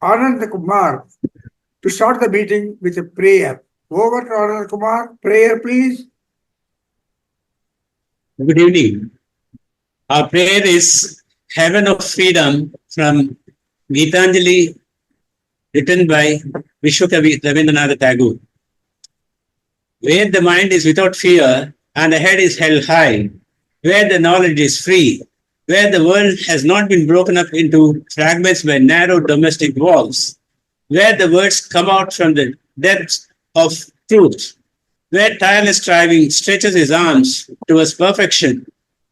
Anand Kumar to start the meeting with a prayer. Over to Anand Kumar. Prayer, please. Good evening. Our prayer is Heaven of Freedom from Gitanjali, written by Vishwakavi Rabindranath Tagore. Where the mind is without fear and the head is held high, where the knowledge is free, where the world has not been broken up into fragments by narrow domestic walls, where the words come out from the depths of truth, where tireless striving stretches his arms towards perfection,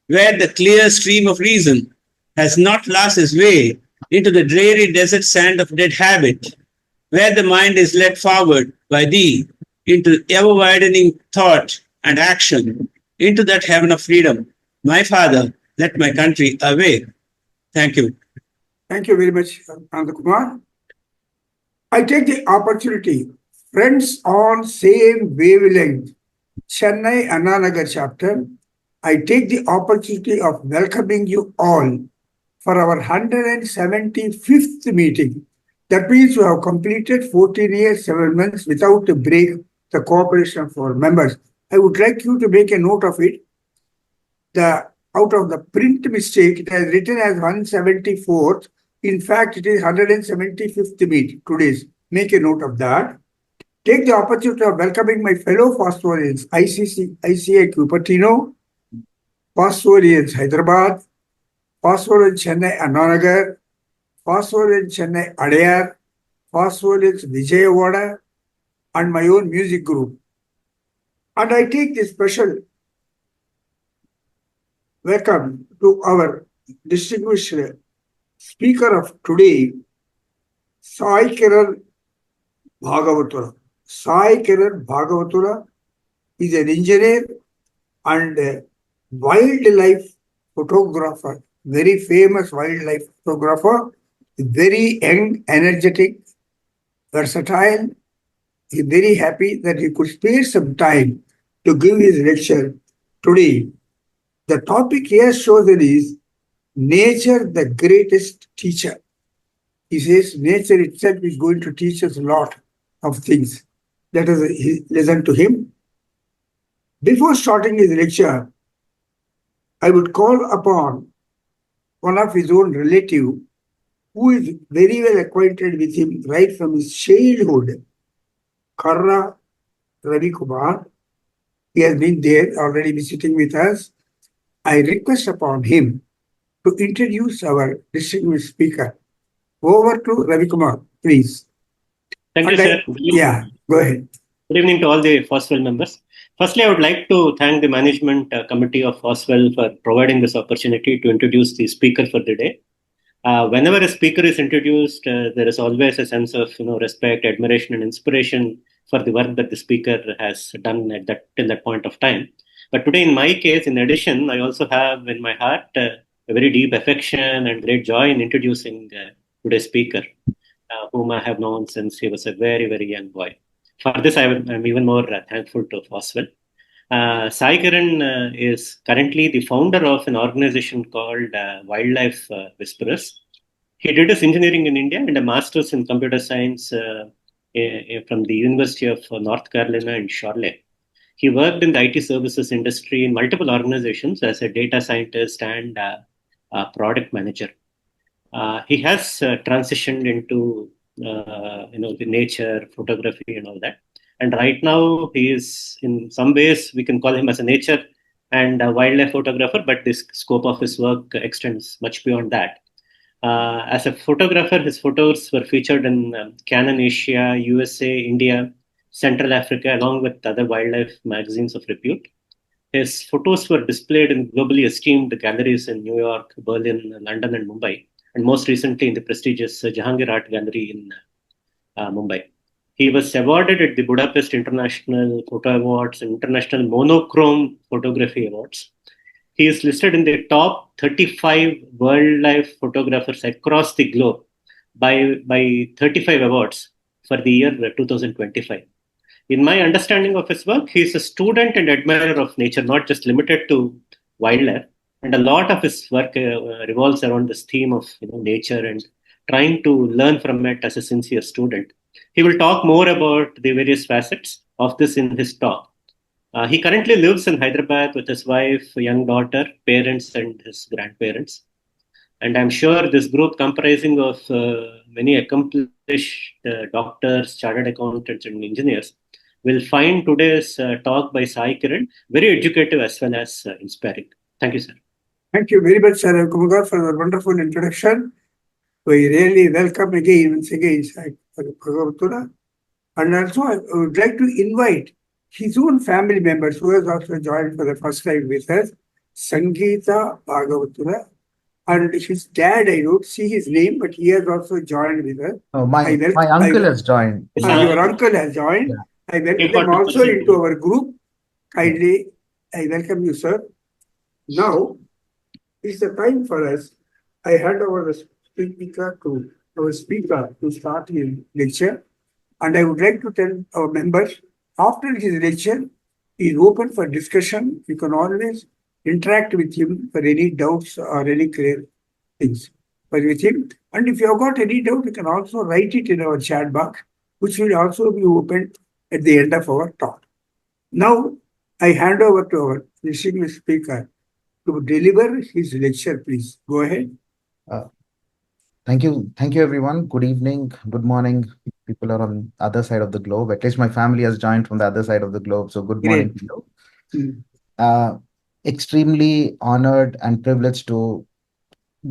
where the clear stream of reason has not lost its way into the dreary desert sand of dead habit, where the mind is led forward by thee into ever widening thought and action, into that heaven of freedom. My Father, let my country awake. Thank you. Thank you very much, Anand Kumar. I take the opportunity, friends on same wavelength, Chennai Annanagar chapter. I take the opportunity of welcoming you all for our 175th meeting. That means we have completed 14 years, 7 months without a break, the cooperation of our members. I would like you to make a note of it. Out of the print mistake, it has written as 174th. In fact, it is 175th meet today's. Make a note of that. Take the opportunity of welcoming my fellow FOSWLians, ICI Cupertino, FOSWLians Hyderabad, FOSWL Chennai Annanagar, FOSWL Chennai Adayar, FOSWL Vijayawada, and my own music group. And I take this special welcome to our distinguished speaker of today, Sai Kiran Bhagavatula. Sai Kiran Bhagavatula is an engineer and a wildlife photographer, very famous wildlife photographer, very young, energetic, versatile. He is very happy that he could spare some time to give his lecture today. The topic he has chosen is nature, the greatest teacher. He says nature itself is going to teach us a lot of things. Let us listen to him. Before starting his lecture, I would call upon one of his own relative who is very well acquainted with him right from his childhood, Karra Ravi Kumar. He has been there already visiting with us. I request upon him to introduce our distinguished speaker. Over to Ravi Kumar, please. Thank you, sir. Yeah, go ahead. Good evening to all the FOSWL members. Firstly, I would like to thank the management committee of FOSWL for providing this opportunity to introduce the speaker for the day. Whenever a speaker is introduced, there is always a sense of respect, admiration, and inspiration for the work that the speaker has done till that point of time. But today, in my case, in addition, I also have in my heart a very deep affection and great joy in introducing today's speaker, whom I have known since he was a very, very young boy. For this, I'm even more thankful to FOSWL. Sai Kiran is currently the founder of an organization called Wildlife Whisperers. He did his engineering in India and a master's in computer science from the University of North Carolina in Charlotte. He worked in the IT services industry in multiple organizations as a data scientist and product manager. He has transitioned into the nature, photography, and all that. And right now, he is, in some ways, we can call him as a nature and a wildlife photographer, but the scope of his work extends much beyond that. As a photographer, his photos were featured in Canon Asia, USA, India, Central Africa, along with other wildlife magazines of repute. His photos were displayed in globally esteemed galleries in New York, Berlin, London, and Mumbai, and most recently in the prestigious Jahangir Art Gallery in Mumbai. He was awarded at the Budapest International Photo Awards and International Monochrome Photography Awards. He is listed in the top 35 wildlife photographers across the globe by 35 awards for the year 2025. In my understanding of his work, he is a student and admirer of nature, not just limited to wildlife. And a lot of his work revolves around this theme of nature and trying to learn from it as a sincere student. He will talk more about the various facets of this in his talk. He currently lives in Hyderabad with his wife, young daughter, parents, and his grandparents. And I'm sure this group, comprising of many accomplished doctors, chartered accountants, and engineers, will find today's talk by Sai Kiran very educative as well as inspiring. Thank you, sir. Thank you very much, Sir Kumar, for the wonderful introduction. We really welcome once again, Sai Kiran Bhagavatula. And also, I would like to invite his own family members who has also joined for the first time with us, Sangeeta Bhagavatula. And his dad, I don't see his name, but he has also joined with us. Oh, my uncle has joined. Your uncle has joined. Yeah. I welcome them also into our group. Kindly, I welcome you, sir. Now, it's the time for us. I hand over the speaker to our speaker to start his lecture. And I would like to tell our members, after his lecture, he is open for discussion. You can always interact with him for any doubts or any clear things with him. And if you have got any doubt, you can also write it in our chat box, which will also be opened at the end of our talk. Now, I hand over to our distinguished speaker to deliver his lecture, please. Go ahead. Thank you. Thank you, everyone. Good evening. Good morning. People are on the other side of the globe. At least my family has joined from the other side of the globe. So good morning to you. Extremely honored and privileged to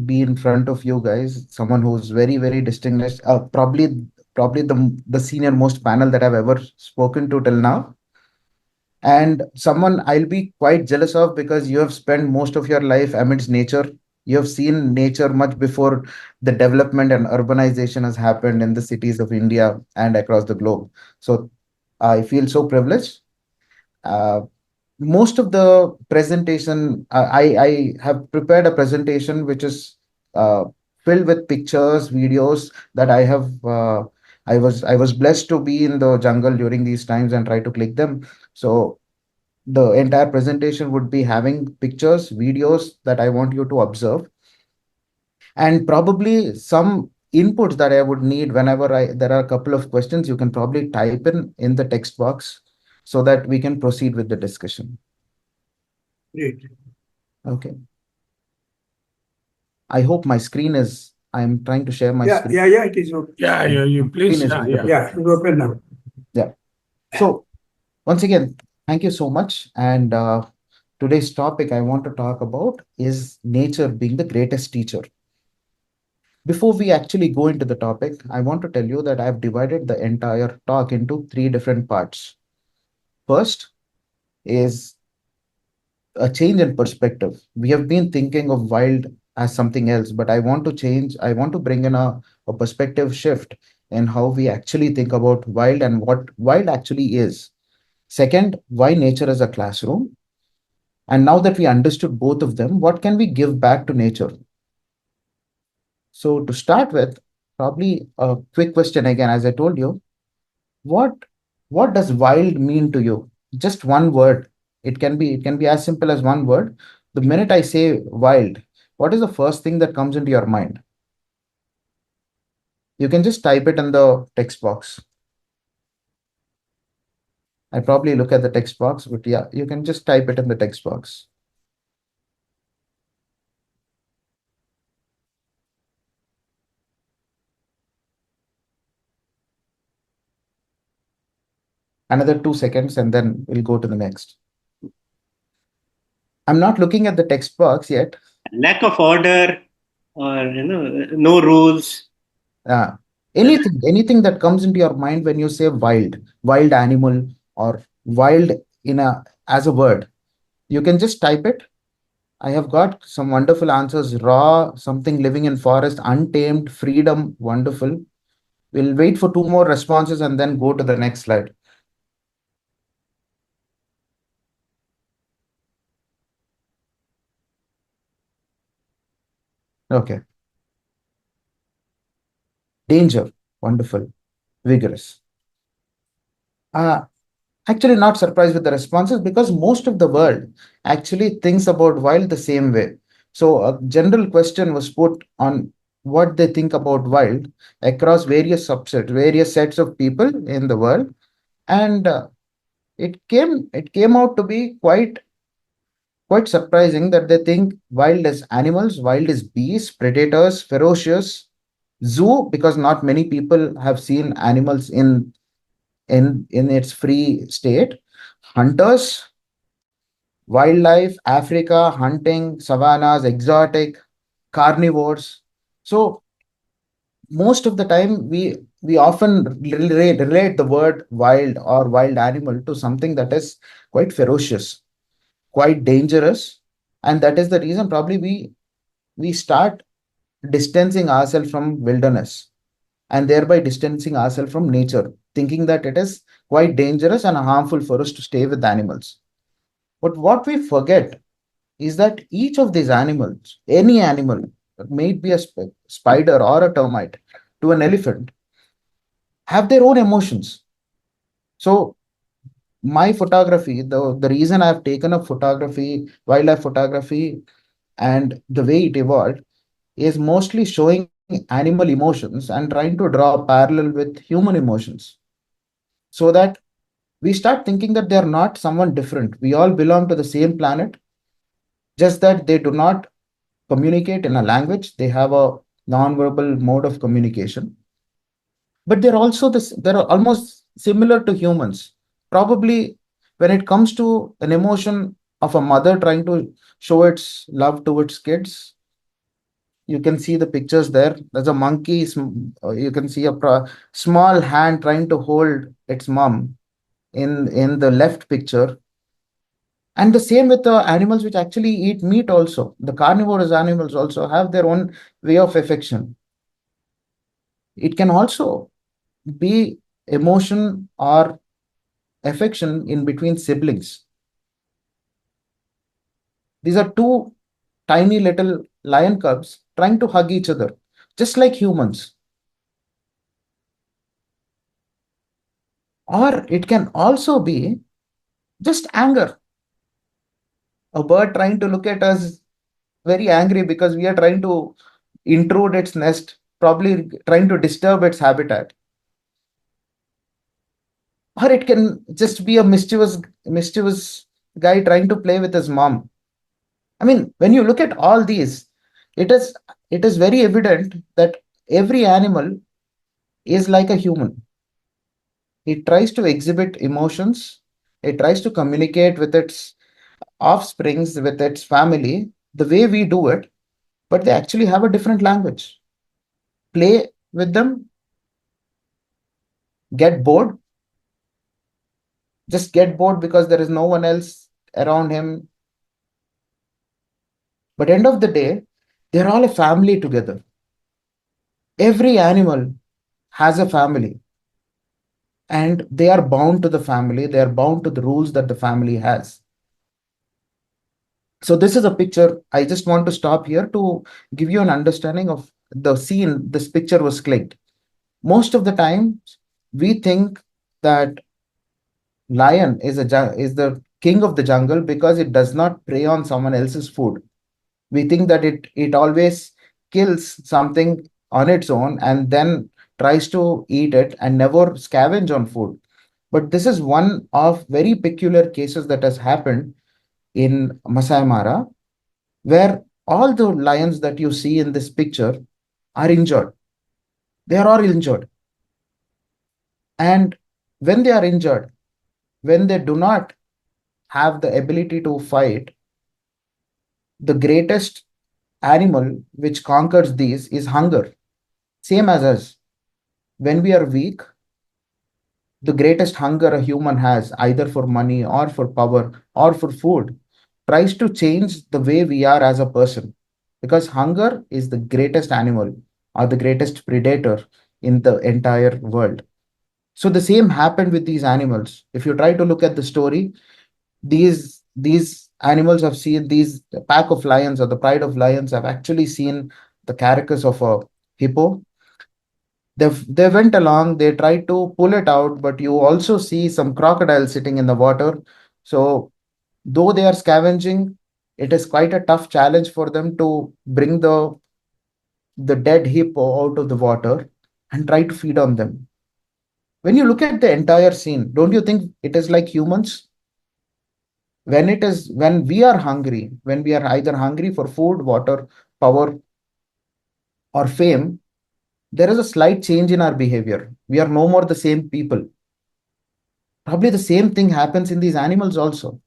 be in front of you guys. Someone who's very, very distinguished. Probably the senior most panel that I've ever spoken to till now. And someone I'll be quite jealous of because you have spent most of your life amidst nature. You have seen nature much before the development and urbanization has happened in the cities of India and across the globe. So I feel so privileged. Most of the presentation, I have prepared a presentation which is filled with pictures, videos that I have. I was blessed to be in the jungle during these times and try to click them. So the entire presentation would be having pictures, videos that I want you to observe, and probably some inputs that I would need whenever there are a couple of questions. You can probably type in the text box so that we can proceed with the discussion. Great. Okay. I hope my screen is. I'm trying to share my screen. Yeah, it is open. Yeah, you please. Yeah, it's open now. Yeah. So once again, thank you so much. And today's topic I want to talk about is nature being the greatest teacher. Before we actually go into the topic, I want to tell you that I've divided the entire talk into 3 different parts. First is a change in perspective. We have been thinking of wild as something else, but I want to change. I want to bring in a perspective shift in how we actually think about wild and what wild actually is. Second, why nature is a classroom. And now that we understood both of them, what can we give back to nature? So to start with, probably a quick question again, as I told you, what does wild mean to you? Just one word. It can be as simple as one word. The minute I say wild, what is the first thing that comes into your mind? You can just type it in the text box. I probably look at the text box, but yeah, you can just type it in the text box. Another 2 seconds and then we'll go to the next. I'm not looking at the text box yet. Lack of order or no rules. Anything that comes into your mind when you say wild animal, or wild in a as a word, you can just type it. I have got some wonderful answers. Raw, something living in forest, untamed, freedom, wonderful. We'll wait for two more responses and then go to the next slide. Okay. Danger, wonderful, vigorous. Uh, Actually, not surprised with the responses because most of the world actually thinks about wild the same way. So, a general question was put on what they think about wild across various subsets, various sets of people in the world, and it came out to be quite surprising that they think wild is animals, wild is beasts, predators, ferocious, zoo, because not many people have seen animals in its free state, hunters, wildlife, Africa, hunting, savannas, exotic, carnivores. So most of the time we often relate the word wild or wild animal to something that is quite ferocious, quite dangerous, and that is the reason probably we start distancing ourselves from wilderness, and thereby distancing ourselves from nature, thinking that it is quite dangerous and harmful for us to stay with animals. But what we forget is that each of these animals, any animal, may it be a spider or a termite to an elephant, have their own emotions. So my photography, the reason I've taken up photography, wildlife photography, and the way it evolved is mostly showing animal emotions and trying to draw a parallel with human emotions, so that we start thinking that they are not someone different. We all belong to the same planet, just that they do not communicate in a language. They have a non-verbal mode of communication, but they're almost similar to humans. Probably when it comes to an emotion of a mother trying to show its love to its kids, you can see the pictures there. There's a monkey. You can see a small hand trying to hold its mom in the left picture. And the same with the animals which actually eat meat also. The carnivorous animals also have their own way of affection. It can also be emotion or affection in between siblings. These are two tiny little lion cubs trying to hug each other, just like humans. Or it can also be just anger. A bird trying to look at us very angry because we are trying to intrude its nest, probably trying to disturb its habitat. Or it can just be a mischievous guy trying to play with his mom. I mean, when you look at all these, it is it is very evident that every animal is like a human. It tries to exhibit emotions, it tries to communicate with its offsprings, with its family, the way we do it, but they actually have a different language. Play with them, get bored, just get bored because there is no one else around him. But end of the day, they're all a family together. Every animal has a family, and they are bound to the family. They are bound to the rules that the family has. So this is a picture. I just want to stop here to give you an understanding of the scene this picture was clicked. Most of the time, we think that lion is the king of the jungle because it does not prey on someone else's food. We think that it always kills something on its own and then tries to eat it and never scavenge on food. But this is one of very peculiar cases that has happened in Masai Mara, where all the lions that you see in this picture are injured. They are all injured. And when they are injured, when they do not have the ability to fight, the greatest animal which conquers these is hunger, same as us. when we are weak, the greatest hunger a human has, either for money or for power or for food, tries to change the way we are as a person. Because hunger is the greatest animal or the greatest predator in the entire world. So the same happened with these animals. If you try to look at the story, these animals have seen, these pack of lions or the pride of lions have actually seen the carcass of a hippo. They went along, they tried to pull it out, but you also see some crocodiles sitting in the water. So though they are scavenging, it is quite a tough challenge for them to bring the dead hippo out of the water and try to feed on them. When you look at the entire scene, don't you think it is like humans? When we are hungry, when we are either hungry for food, water, power, or fame, there is a slight change in our behavior. We are no more the same people. Probably the same thing happens in these animals also.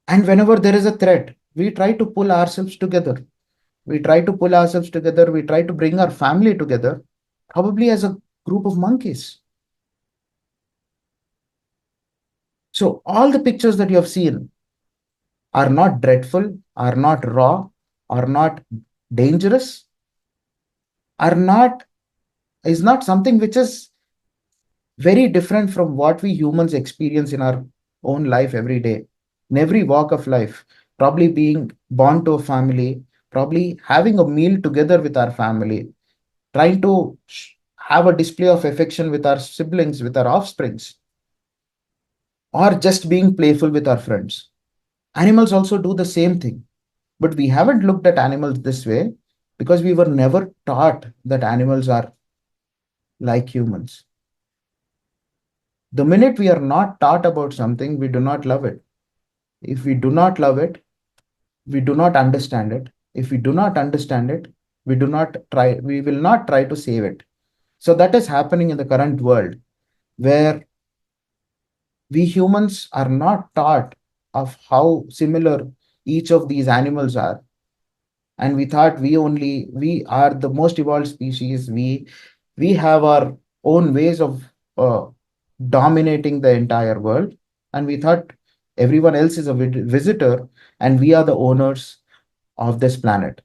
And whenever there is a threat, we try to pull ourselves together. We try to pull ourselves together. We try to bring our family together, probably as a group of monkeys. So all the pictures that you have seen are not dreadful, are not raw, are not dangerous, are not is not something which is very different from what we humans experience in our own life every day, in every walk of life. Probably being born to a family, probably having a meal together with our family, trying to have a display of affection with our siblings, with our offsprings, or just being playful with our friends. Animals also do the same thing, but we haven't looked at animals this way because we were never taught that animals are like humans. The minute we are not taught about something, we do not love it. If we do not love it, we do not understand it. If we do not understand it, we will not try to save it. So that is happening in the current world where we humans are not taught of how similar each of these animals are. And we thought we are the most evolved species. We have our own ways of dominating the entire world, and we thought everyone else is a visitor and we are the owners of this planet.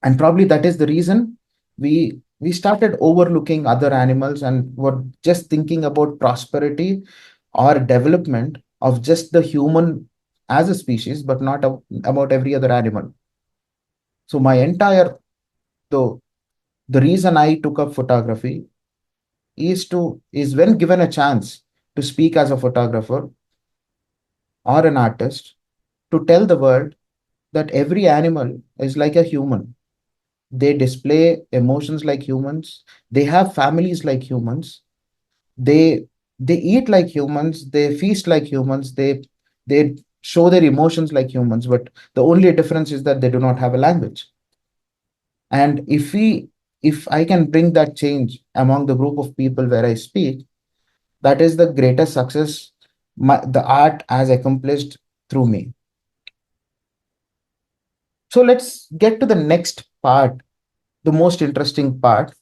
And probably that is the reason we started overlooking other animals and were just thinking about prosperity or development of just the human as a species, but not about every other animal. So my entire the the reason I took up photography is when given a chance to speak as a photographer or an artist, to tell the world that every animal is like a human. They display emotions like humans. They have families like humans. They they eat like humans. They feast like humans. They show their emotions like humans. But the only difference is that they do not have a language. And if I can bring that change among the group of people where I speak, that is the greatest success the art has accomplished through me. So let's get to the next part, the most interesting part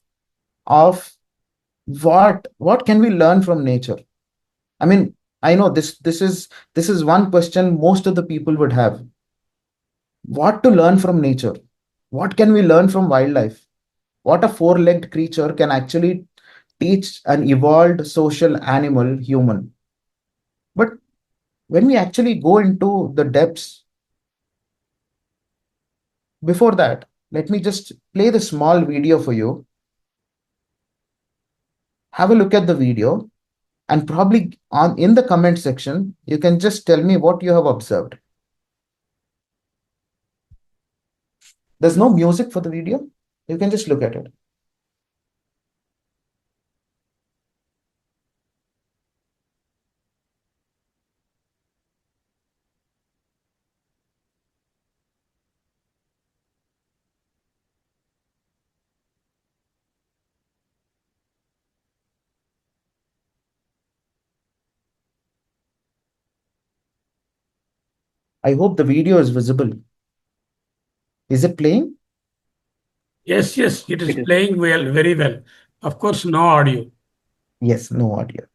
of what can we learn from nature. I mean, I know this is one question most of the people would have. What to learn from nature? What can we learn from wildlife? What a four-legged creature can actually teach an evolved social animal human. But when we actually go into the depths, before that, let me just play the small video for you. Have a look at the video, and probably on in the comment section, you can just tell me what you have observed. There's no music for the video. You can just look at it. I hope the video is visible. Is it playing? Yes, yes, it is It is. playing well, very well. Of course, no audio. Yes, no audio.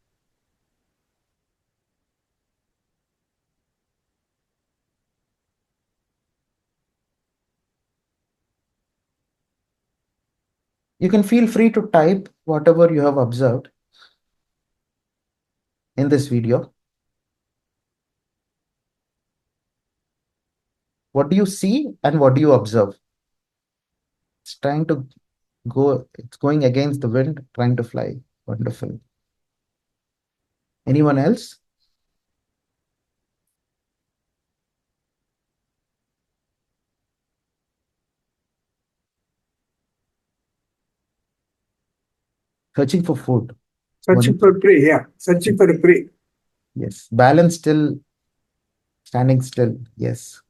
You can feel free to type whatever you have observed in this video. What do you see and what do you observe? It's trying to go, it's going against the wind, trying to fly. Wonderful. Anyone else? Searching for food. Searching for prey, yeah. Searching for a prey. Yes. Balance still, standing still. Yes.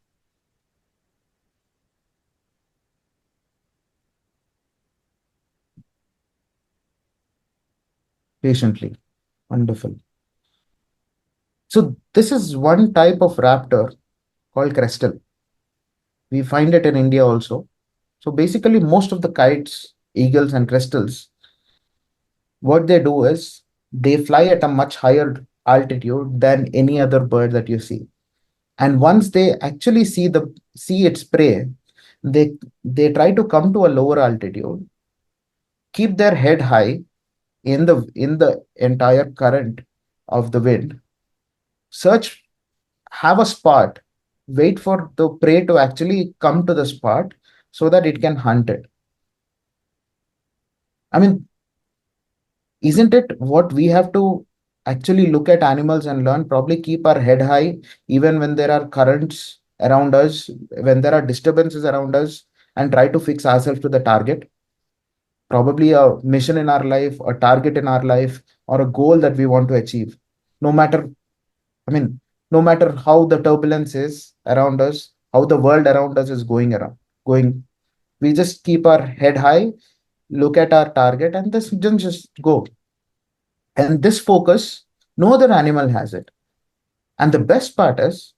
Patiently. Wonderful. So this is one type of raptor called crestal. We find it in India also. So basically, most of the kites, eagles, and crestals, what they do is they fly at a much higher altitude than any other bird that you see. And once they actually see its prey, they try to come to a lower altitude, keep their head high in the entire current of the wind, search, have a spot, wait for the prey to actually come to the spot so that it can hunt it. I mean, isn't it what we have to actually look at animals and learn? Probably keep our head high even when there are currents around us, when there are disturbances around us, and try to fix ourselves to the target. Probably a mission in our life, a target in our life, or a goal that we want to achieve. No matter, I mean, no matter how the turbulence is around us, how the world around us is going, we just keep our head high, look at our target, and this just go. And this focus, no other animal has it. And the best part is,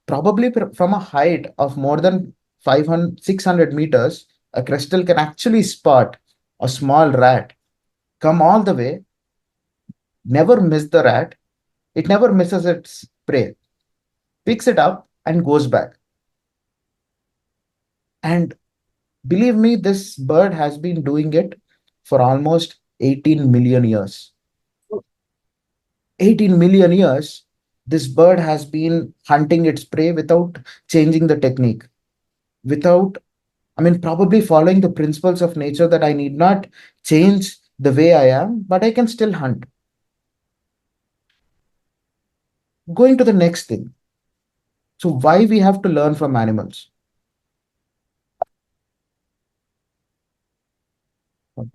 probably from a height of more than 500, 600 meters, a crystal can actually spot a small rat, come all the way, never miss the rat. It never misses its prey, picks it up and goes back. And believe me, this bird has been doing it for almost 18 million years. 18 million years, this bird has been hunting its prey without changing the technique, without, I mean, probably following the principles of nature that I need not change the way I am, but I can still hunt. Going to the next thing. So, why we have to learn from animals? Okay.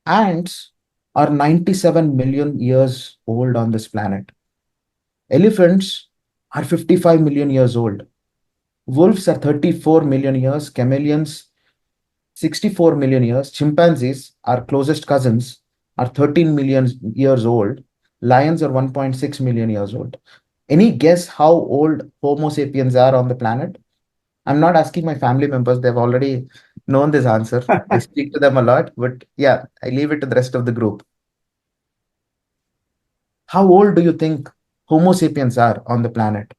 Ants are 97 million years old on this planet. Elephants are 55 million years old. Wolves are 34 million years. Chameleons, 64 million years. Chimpanzees, our closest cousins, are 13 million years old. Lions are 1.6 million years old. Any guess how old Homo sapiens are on the planet? I'm not asking my family members, they've already known this answer. I speak to them a lot, but yeah, I leave it to the rest of the group. How old do you think Homo sapiens are on the planet?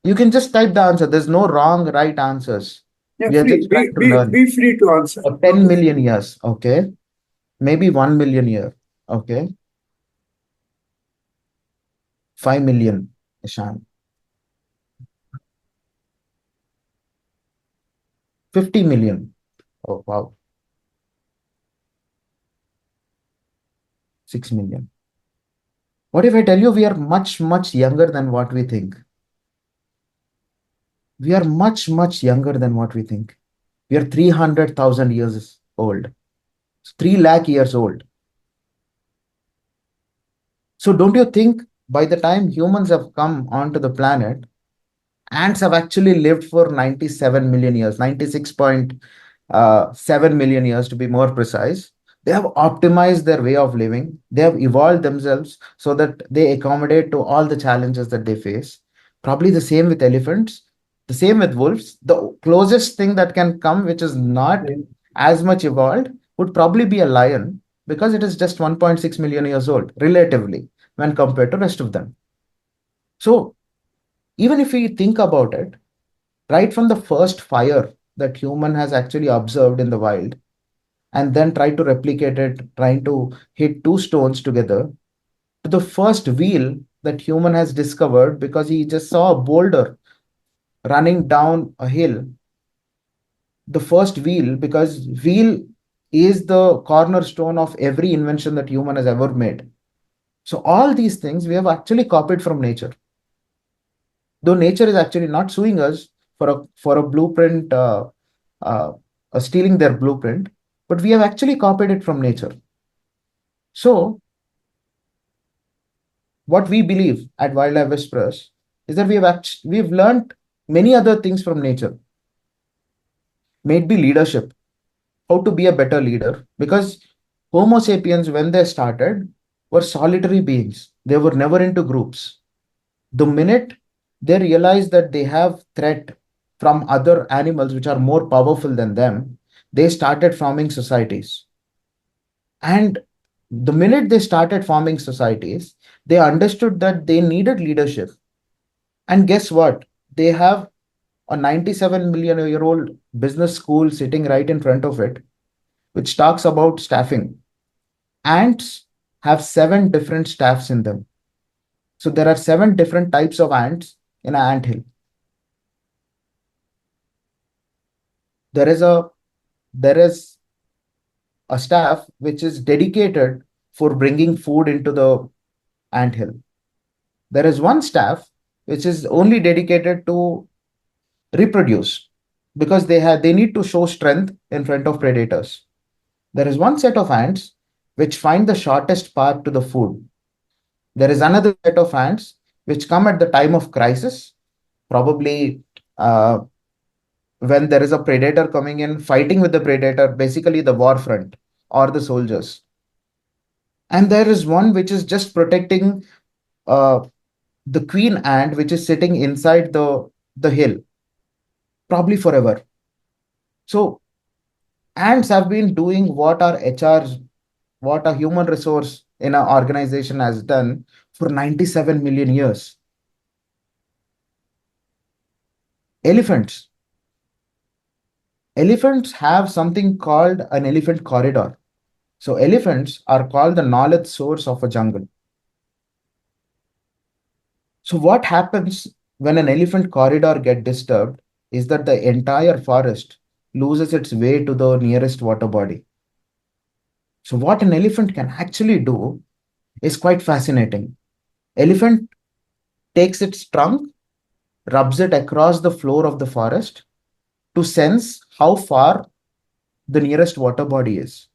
You can just type the answer. There's no wrong, right answers. Yeah, We are free. just trying to learn. Be free to answer. For 10 million years, okay? Maybe 1 million year, okay? 5 million, Ishan. 50 million. Oh, wow. 6 million. What if I tell you we are much, much younger than what we think? We are much, much younger than what we think. We are 300,000 years old. 3 lakh years old. So don't you think by the time humans have come onto the planet, ants have actually lived for 97 million years, 96.7 million years to be more precise. They have optimized their way of living. They have evolved themselves so that they accommodate to all the challenges that they face. Probably the same with elephants, the same with wolves. The closest thing that can come, which is not as much evolved, would probably be a lion because it is just 1.6 million years old, relatively, when compared to rest of them. So even if we think about it, right from the first fire that human has actually observed in the wild, and then try to replicate it, trying to hit two stones together, to the first wheel that human has discovered because he just saw a boulder running down a hill. The first wheel, because wheel is the cornerstone of every invention that human has ever made. So all these things we have actually copied from nature. Though nature is actually not suing us for a blueprint, stealing their blueprint, but we have actually copied it from nature. So what we believe at Wildlife Whisperers is that we've learned many other things from nature. Maybe leadership, how to be a better leader, because Homo sapiens, when they started, were solitary beings. They were never into groups. The minute they realize that they have threat from other animals which are more powerful than them, they started forming societies. And the minute they started forming societies, they understood that they needed leadership. And guess what? They have a 97 million-year-old business school sitting right in front of it, which talks about staffing. Ants have 7 different staffs in them. So there are 7 different types of ants in an ant hill. There is a staff which is dedicated for bringing food into the ant hill. There is one staff which is only dedicated to reproduce because they need to show strength in front of predators. There is one set of ants which find the shortest path to the food. There is another set of ants which come at the time of crisis, probably uh, when there is a predator coming in, fighting with the predator, basically the war front or the soldiers. And there is one which is just protecting uh, the queen ant, which is sitting inside the hill, probably forever. So ants have been doing what our HRs, what a human resource in our organization has done for 97 million years. Elephants. Elephants have something called an elephant corridor. So elephants are called the knowledge source of a jungle. So what happens when an elephant corridor gets disturbed is that the entire forest loses its way to the nearest water body. So what an elephant can actually do is quite fascinating. Elephant takes its trunk, rubs it across the floor of the forest to sense how far the nearest water body is.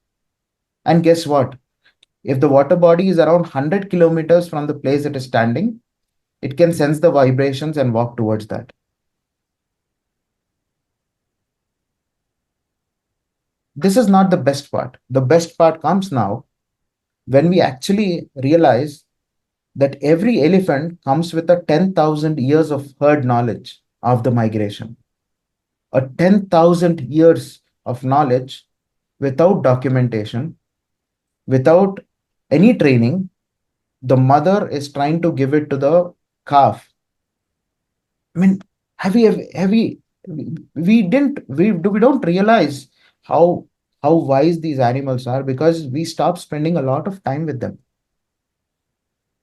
And guess what? If the water body is around 100 kilometers from the place it is standing, it can sense the vibrations and walk towards that. This is not the best part. The best part comes now when we actually realize that every elephant comes with a 10,000 years of herd knowledge of the migration. A 10,000 years of knowledge without documentation, without any training. The mother is trying to give it to the calf. I mean, have we don't realize how wise these animals are because we stop spending a lot of time with them.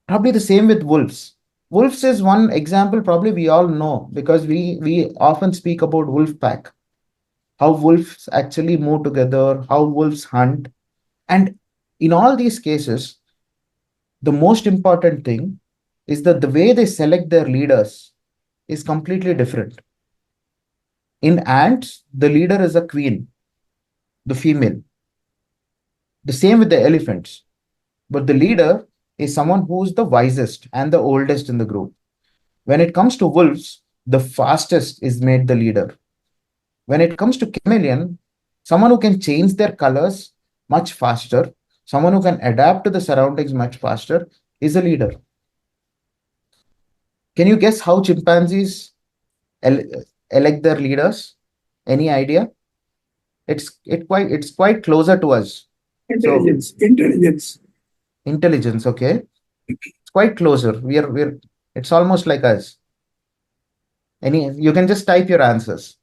Probably the same with wolves. Wolves is one example probably we all know because we often speak about wolf pack, how wolves actually move together, how wolves hunt. And in all these cases, the most important thing is that the way they select their leaders is completely different. In ants, the leader is a queen, the female. The same with the elephants. But the leader is someone who's the wisest and the oldest in the group. When it comes to wolves, the fastest is made the leader. When it comes to chameleon, someone who can change their colors much faster, someone who can adapt to the surroundings much faster is a leader. Can you guess how chimpanzees elect their leaders? Any idea? It's quite closer to us. So intelligence, okay. It's quite closer. We're it's almost like us. You can just type your answers.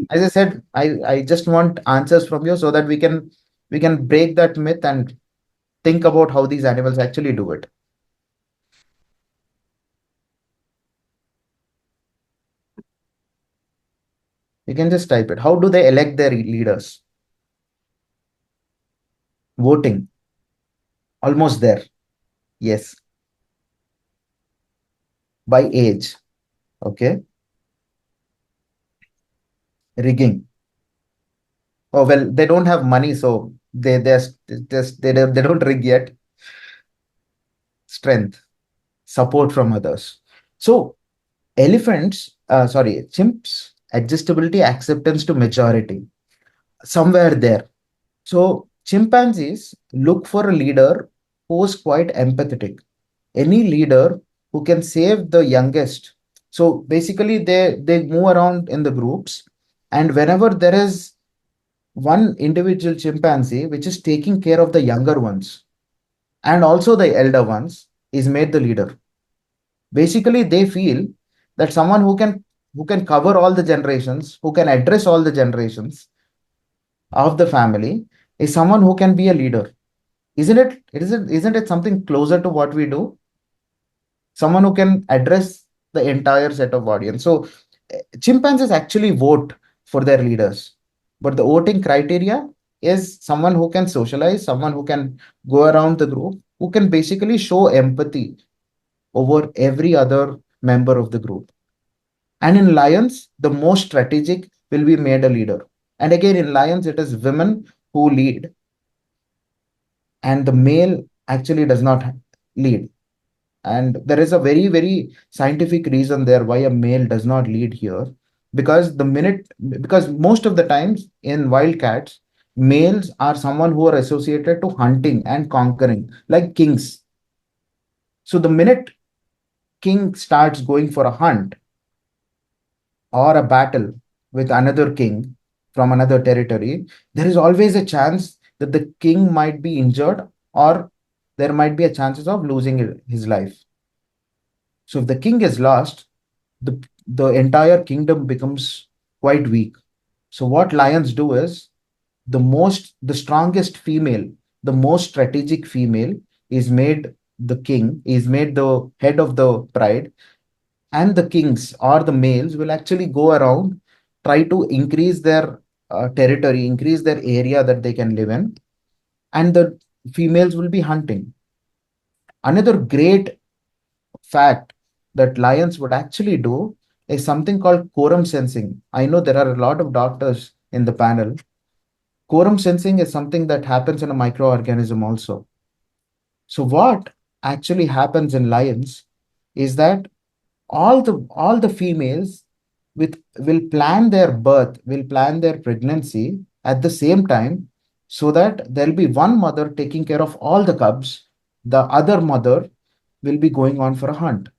As I said, I just want answers from you so that we can break that myth and think about how these animals actually do it. You can just type it. How do they elect their leaders? Voting. Almost there. Yes. By age. Okay. Rigging. Oh well, they don't have money, so they don't rig yet. Strength, support from others. So chimps, adjustability, acceptance to majority, somewhere there. So chimpanzees look for a leader who is quite empathetic. Any leader who can save the youngest. So basically, they move around in the groups, and whenever there is one individual chimpanzee which is taking care of the younger ones and also the elder ones, is made the leader. Basically, they feel that someone who can cover all the generations, who can address all the generations of the family, is someone who can be a leader. Isn't it something closer to what we do? Someone who can address the entire set of audience. So chimpanzees actually vote for their leaders, but the voting criteria is someone who can socialize, someone who can go around the group, who can basically show empathy over every other member of the group. And in lions, the most strategic will be made a leader. And again, in lions, it is women who lead, and the male actually does not lead. And there is a very, very scientific reason there why a male does not lead here. Because most of the times in wildcats, males are someone who are associated to hunting and conquering, like kings. So the minute king starts going for a hunt or a battle with another king from another territory, there is always a chance that the king might be injured, or there might be a chances of losing his life. So if the king is lost, the entire kingdom becomes quite weak. So what lions do is the strongest female, the most strategic female is made the king, is made the head of the pride, and the kings or the males will actually go around, try to increase their territory, increase their area that they can live in, and the females will be hunting. Another great fact that lions would actually do is something called quorum sensing. I know there are a lot of doctors in the panel. Quorum sensing is something that happens in a microorganism also. So what actually happens in lions is that all the females will plan their birth, will plan their pregnancy at the same time, so that there'll be one mother taking care of all the cubs. The other mother will be going on for a hunt.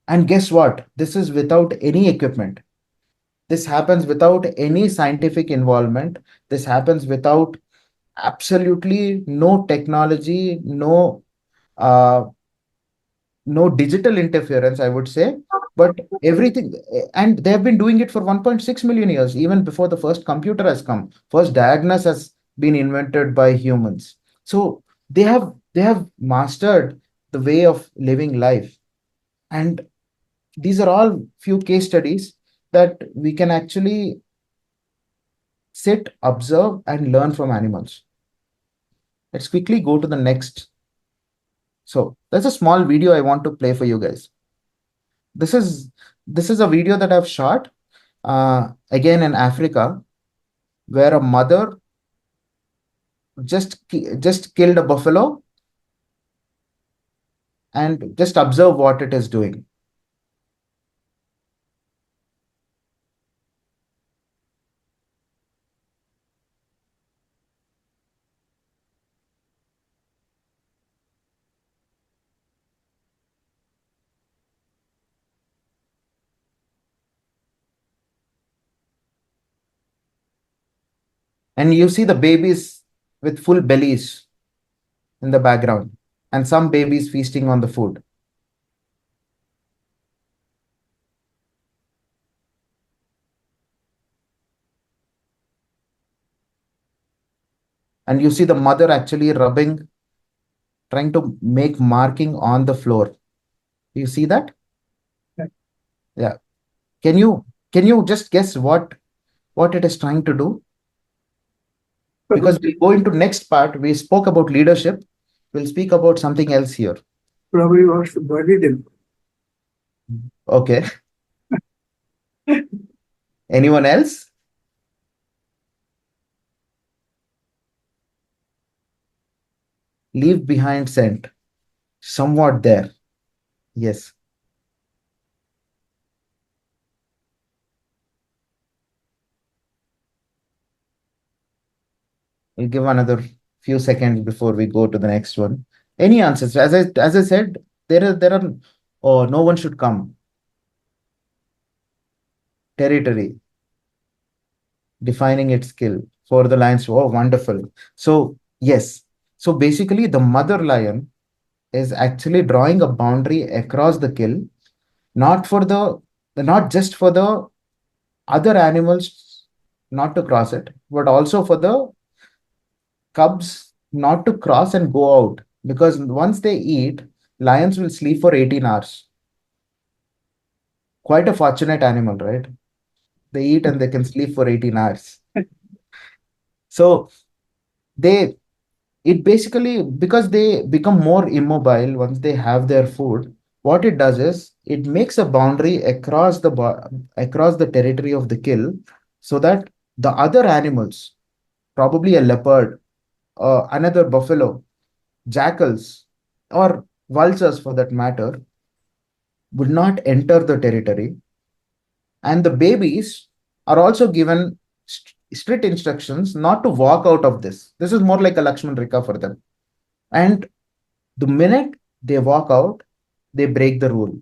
And guess what? This is without any equipment. This happens without any scientific involvement. This happens without absolutely no technology, uh, no digital interference, I would say, but everything. And they have been doing it for 1.6 million years, even before the first computer has come. First diagnosis has been invented by humans. So they have mastered the way of living life. And these are all few case studies that we can actually sit, observe, and learn from animals. Let's quickly go to the next. So there's a small video I want to play for you guys. This is a video that I've shot again in Africa, where a mother just killed a buffalo, and just observe what it is doing. And you see the babies with full bellies in the background, and some babies feasting on the food. And you see the mother actually rubbing, trying to make marking on the floor. You see that? Yeah. Can you just guess what it is trying to do? Because we go into next part, we spoke about leadership. We'll speak about something else here. Probably wants to bury them. Okay. Anyone else? Leave behind scent. Somewhat there. Yes. We'll give another few seconds before we go to the next one. Any answers? As I said, there are oh, no one should come. Territory. Defining its skill for the lions. Oh, wonderful. So yes. So basically the mother lion is actually drawing a boundary across the kill, not for not just for the other animals not to cross it, but also for the cubs not to cross and go out. Because once they eat, lions will sleep for 18 hours. Quite a fortunate animal, right? They eat and they can sleep for 18 hours. So they it basically, because they become more immobile once they have their food, what it does is it makes a boundary across the territory of the kill, so that the other animals, probably a leopard, another buffalo, jackals, or vultures for that matter, would not enter the territory. And the babies are also given strict instructions not to walk out of this. This is more like a Lakshman Rekha for them. And the minute they walk out, they break the rule.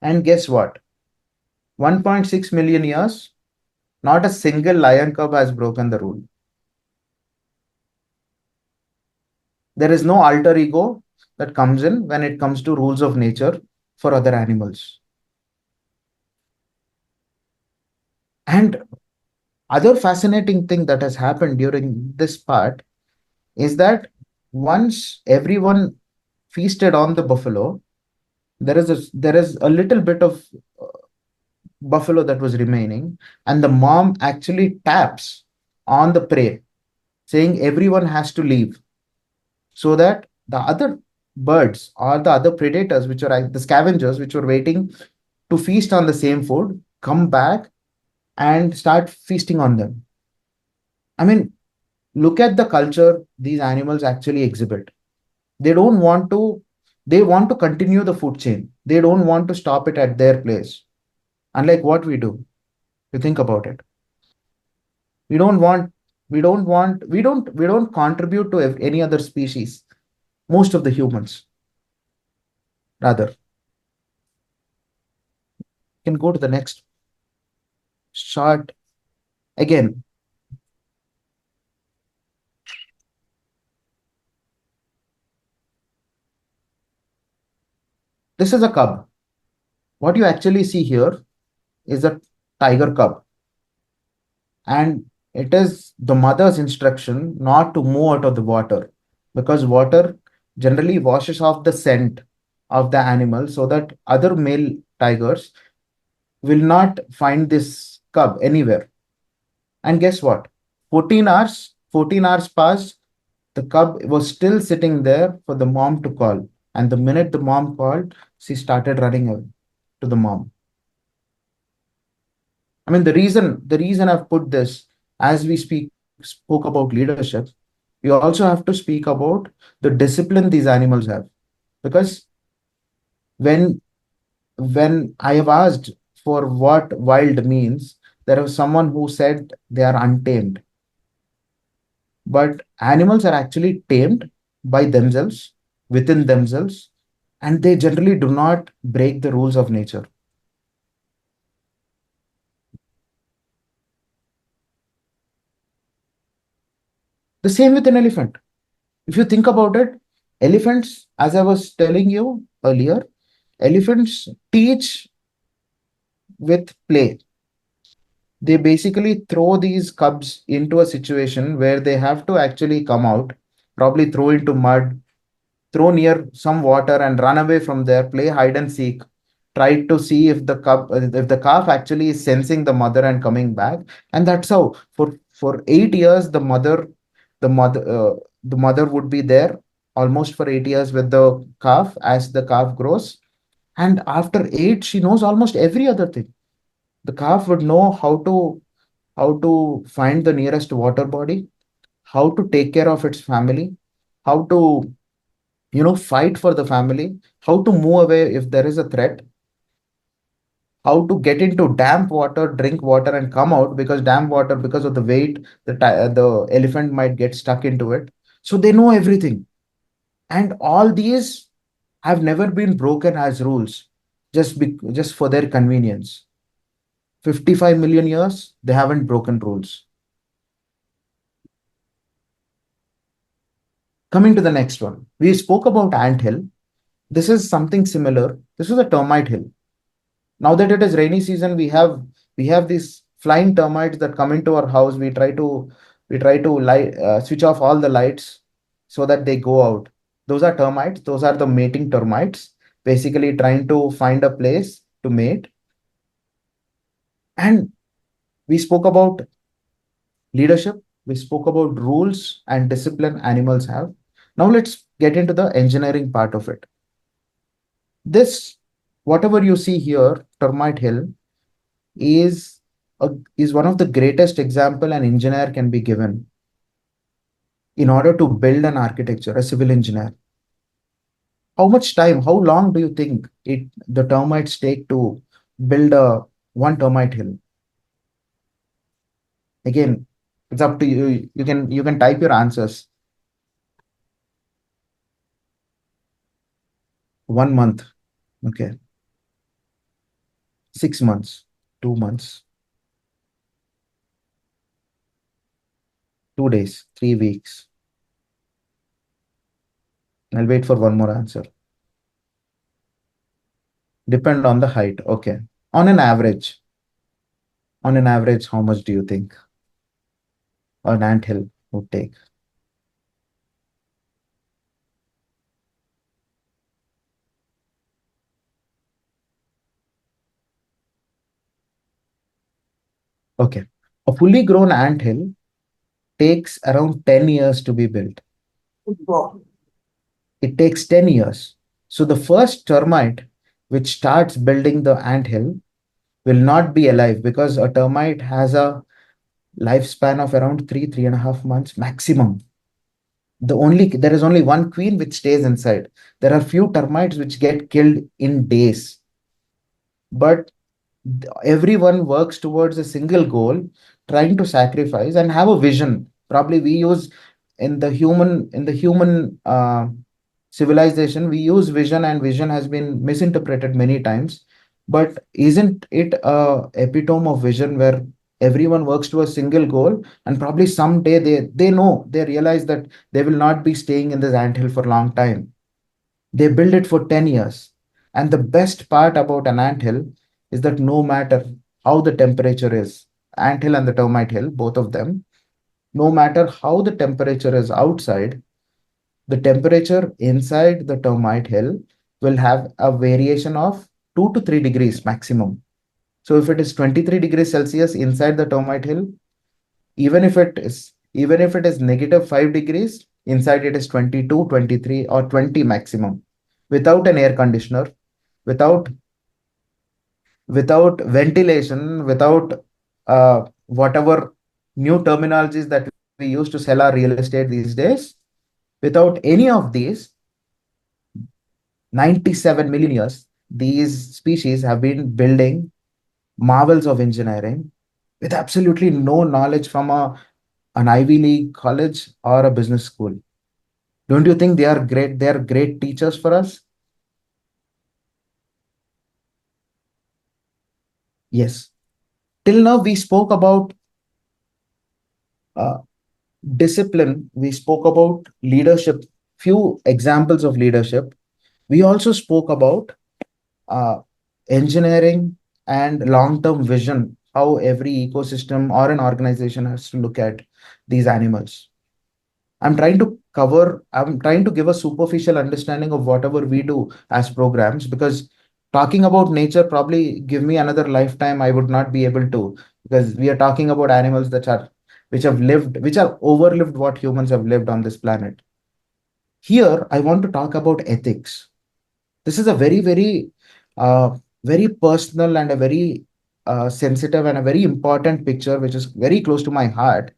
And guess what? 1.6 million years, not a single lion cub has broken the rule. There is no alter ego that comes in when it comes to rules of nature for other animals. And other fascinating thing that has happened during this part is that once everyone feasted on the buffalo, there is a little bit of buffalo that was remaining, and the mom actually taps on the prey, saying everyone has to leave, so that the other birds or the other predators, which are the scavengers, which were waiting to feast on the same food, come back and start feasting on them. I mean, look at the culture these animals actually exhibit. They don't want to, they want to continue the food chain. They don't want to stop it at their place. Unlike what we do. You think about it. We don't want, we don't contribute to any other species. Most of the humans, rather. Can go to the next chart. Again, this is a cub. What you actually see here is a tiger cub. And it is the mother's instruction not to move out of the water, because water generally washes off the scent of the animal, so that other male tigers will not find this cub anywhere. And guess what? 14 hours passed. The cub was still sitting there for the mom to call. And the minute the mom called, she started running away to the mom. I mean, the reason I've put this, as we spoke about leadership, we also have to speak about the discipline these animals have. Because when I have asked for what wild means, there was someone who said they are untamed. But animals are actually tamed by themselves, within themselves, and they generally do not break the rules of nature. The same with an elephant. If you think about it, elephants, as I was telling you earlier, elephants teach with play. They basically throw these cubs into a situation where they have to actually come out, probably throw into mud, throw near some water and run away from there, play hide and seek, try to see if the calf actually is sensing the mother and coming back. And that's how for 8 years the mother the mother would be there almost for 8 years with the calf as the calf grows. And after eight, she knows almost every other thing. The calf would know how to find the nearest water body, how to take care of its family, how to fight for the family, how to move away if there is a threat, how to get into damp water, drink water and come out, because damp water, because of the weight, the elephant might get stuck into it. So they know everything. And all these have never been broken as rules, just for their convenience. 55 million years, they haven't broken rules. Coming to the next one, we spoke about ant hill. This is something similar. This is a termite hill. Now that it is rainy season, we have these flying termites that come into our house. We try to switch off all the lights so that they go out. Those are termites. Those are the mating termites, basically trying to find a place to mate. And we spoke about leadership. We spoke about rules and discipline animals have. Now let's get into the engineering part of it. This, whatever you see here, termite hill, is is one of the greatest example an engineer can be given in order to build an architecture, a civil engineer. How much time, how long do you think the termites take to build a one termite hill? Again, it's up to you. You can type your answers. 1 month. Okay. 6 months. 2 months. 2 days. 3 weeks. I'll wait for one more answer. Depend on the height. Okay. On an average. On an average, how much do you think an ant hill would take? Okay. A fully grown ant hill takes around 10 years to be built. Wow. It takes 10 years. So the first termite which starts building the ant hill will not be alive, because a termite has a lifespan of around 3.5 months maximum. There is only one queen which stays inside. There are few termites which get killed in days. But everyone works towards a single goal, trying to sacrifice and have a vision. Probably we use in the human civilization, we use vision, and vision has been misinterpreted many times. But isn't it a epitome of vision where everyone works to a single goal, and probably someday they realize that they will not be staying in this anthill for a long time. They build it for 10 years. And the best part about an anthill is that no matter how the temperature is, anthill and the termite hill, both of them, no matter how the temperature is outside, the temperature inside the termite hill will have a variation of 2 to 3 degrees maximum. So if it is 23 degrees Celsius inside the termite hill, even if it is -5 degrees, inside it is 22, 23, or 20 maximum, without an air conditioner, without without ventilation, without whatever new terminologies that we use to sell our real estate these days. Without any of these, 97 million years, these species have been building marvels of engineering with absolutely no knowledge from an Ivy League college or a business school. Don't you think they are great? They are great teachers for us. Yes. Till now, we spoke about uh, discipline, we spoke about leadership, few examples of leadership. We also spoke about uh, engineering and long-term vision, how every ecosystem or an organization has to look at these animals. I'm trying to give a superficial understanding of whatever we do as programs, because talking about nature probably give me another lifetime. I would not be able to, because we are talking about animals which have lived, which are overlived what humans have lived on this planet. Here, I want to talk about ethics. This is a very personal and a very sensitive and a very important picture, which is very close to my heart.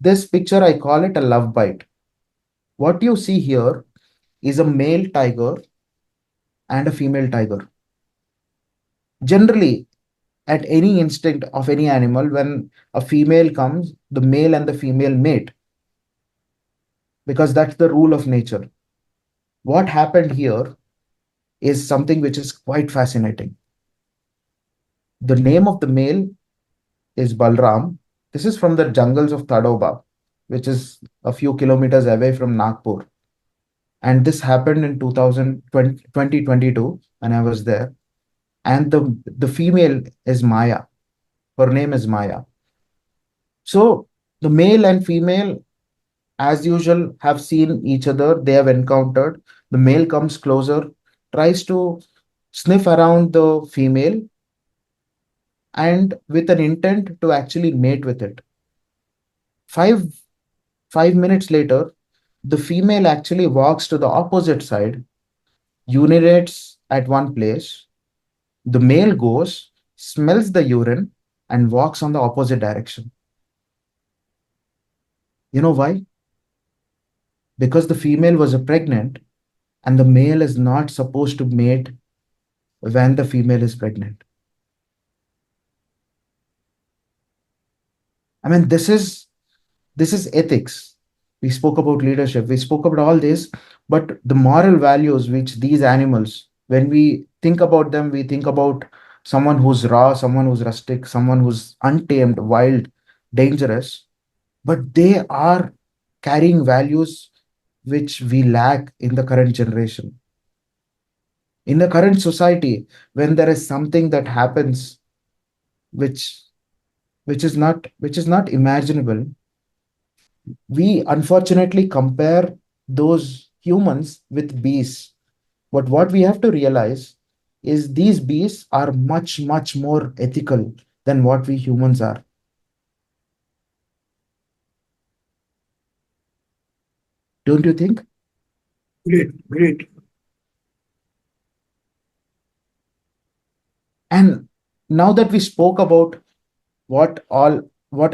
This picture, I call it a love bite. What you see here is a male tiger and a female tiger. Generally, at any instinct of any animal, when a female comes, the male and the female mate, because that's the rule of nature. What happened here is something which is quite fascinating. The name of the male is Balram. This is from the jungles of Tadoba, which is a few kilometers away from Nagpur. And this happened in 2022 when I was there. And the female is Maya. Her name is Maya. So the male and female, as usual, have seen each other. They have encountered. The male comes closer, tries to sniff around the female, and with an intent to actually mate with it. Five 5 minutes later, the female actually walks to the opposite side, urinates at one place. The male goes, smells the urine, and walks on the opposite direction. You know why? Because the female was pregnant, and the male is not supposed to mate when the female is pregnant. I mean, this is ethics. We spoke about leadership. We spoke about all this, but the moral values which these animals, when we think about them, we think about someone who's raw, someone who's rustic, someone who's untamed, wild, dangerous, but they are carrying values which we lack in the current generation. In the current society, when there is something that happens which which is not imaginable, we unfortunately compare those humans with beasts. But what we have to realize is these beasts are much, much more ethical than what we humans are. Don't you think? Great, great. And now that we spoke about what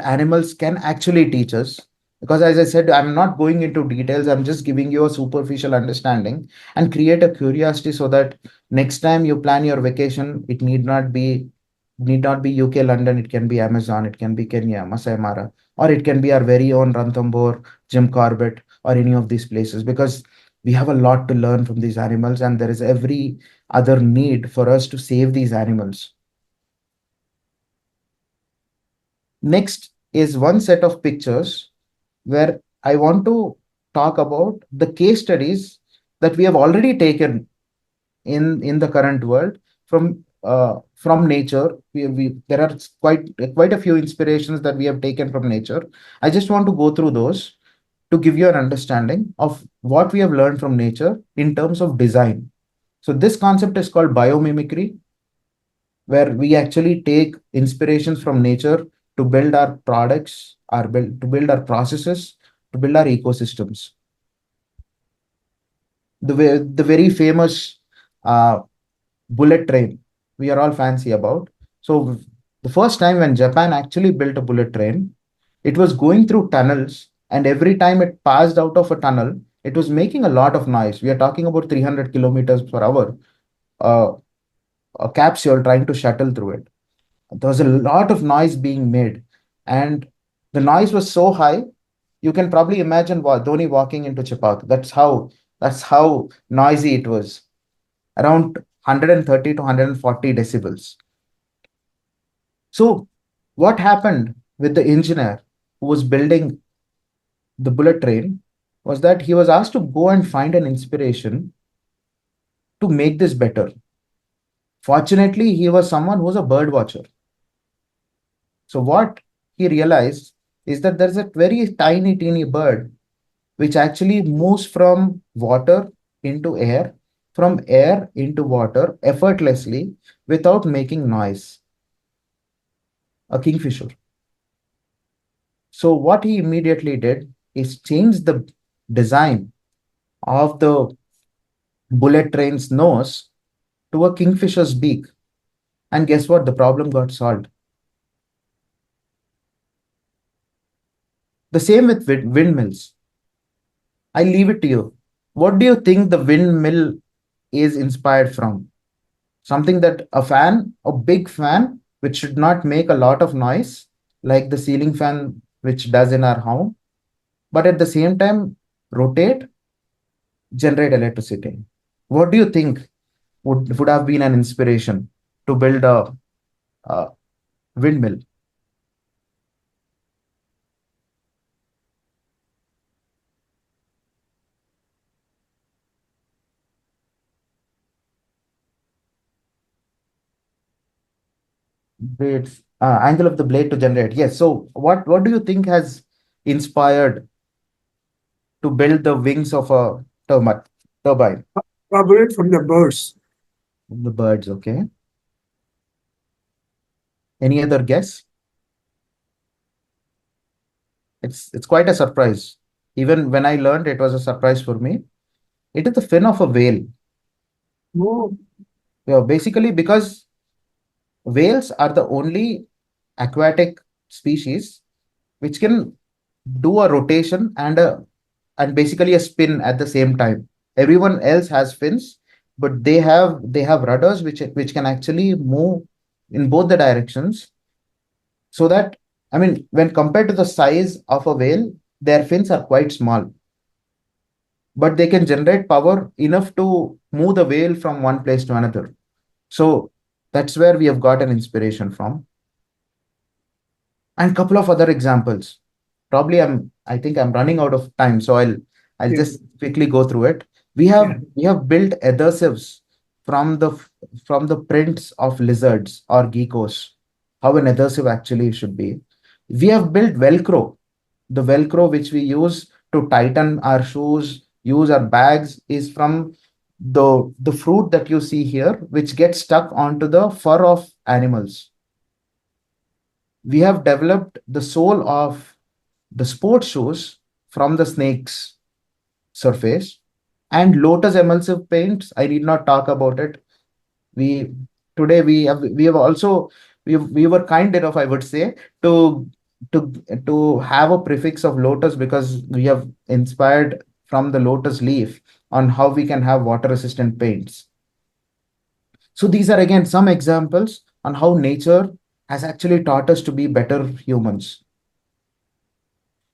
animals can actually teach us, because as I said, I'm not going into details, I'm just giving you a superficial understanding and create a curiosity, so that next time you plan your vacation, it need not be UK, London, it can be Amazon, it can be Kenya, Masai Mara, or it can be our very own Ranthambore, Jim Corbett, or any of these places, because we have a lot to learn from these animals, and there is every other need for us to save these animals. Next is one set of pictures where I want to talk about the case studies that we have already taken in the current world from nature. There are quite a few inspirations that we have taken from nature. I just want to go through those to give you an understanding of what we have learned from nature in terms of design. So this concept is called biomimicry, where we actually take inspirations from nature to build our products, to build our processes, to build our ecosystems. The very famous uh, bullet train we are all fancy about. So the first time when Japan actually built a bullet train, it was going through tunnels, and every time it passed out of a tunnel, it was making a lot of noise. We are talking about 300 kilometers per hour, uh, a capsule trying to shuttle through it. There was a lot of noise being made, and the noise was so high, you can probably imagine Dhoni walking into Chepauk. That's how noisy it was, around 130 to 140 decibels. So what happened with the engineer who was building the bullet train was that he was asked to go and find an inspiration to make this better. Fortunately, he was someone who was a bird watcher. So what he realized is that there's a very tiny, teeny bird which actually moves from water into air, from air into water effortlessly without making noise. A kingfisher. So what he immediately did is change the design of the bullet train's nose to a kingfisher's beak. And guess what? The problem got solved. The same with windmills. I leave it to you. What do you think the windmill is inspired from? Something that a big fan, which should not make a lot of noise, like the ceiling fan, which does in our home, but at the same time, rotate, generate electricity. What do you think would have been an inspiration to build a windmill? Blades, angle of the blade to generate. Yes. So what do you think has inspired to build the wings of a turbine? Probably from the birds. The birds. Okay. Any other guess? It's quite a surprise. Even when I learned, it was a surprise for me. It is the fin of a whale. Oh, Yeah, basically because whales are the only aquatic species which can do a rotation and basically a spin at the same time. Everyone else has fins, but they have rudders which can actually move in both the directions. So that, I mean, when compared to the size of a whale, their fins are quite small, but they can generate power enough to move the whale from one place to another. So that's where we have got an inspiration from. And couple of other examples. Probably I think I'm running out of time, so I'll yeah, just quickly go through it. We yeah. have built adhesives from the prints of lizards or geckos, how an adhesive actually should be. We have built Velcro. The Velcro which we use to tighten our shoes, use our bags, is from the fruit that you see here, which gets stuck onto the fur of animals. We have developed the sole of the sports shoes from the snake's surface. And Lotus emulsive paints, I need not talk about it. We today we have also we were kind enough, I would say, to to to have a prefix of lotus because we have inspired from the lotus leaf on how we can have water resistant paints. So these are again some examples on how nature has actually taught us to be better humans.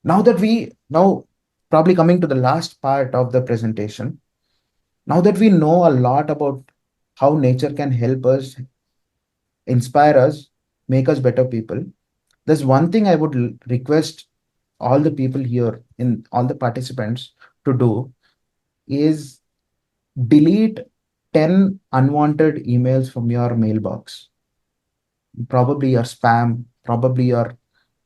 Now probably coming to the last part of the presentation, now that we know a lot about how nature can help us, inspire us, make us better people, there's one thing I would request all the people here, in all the participants, to do is delete 10 unwanted emails from your mailbox, probably your spam, probably your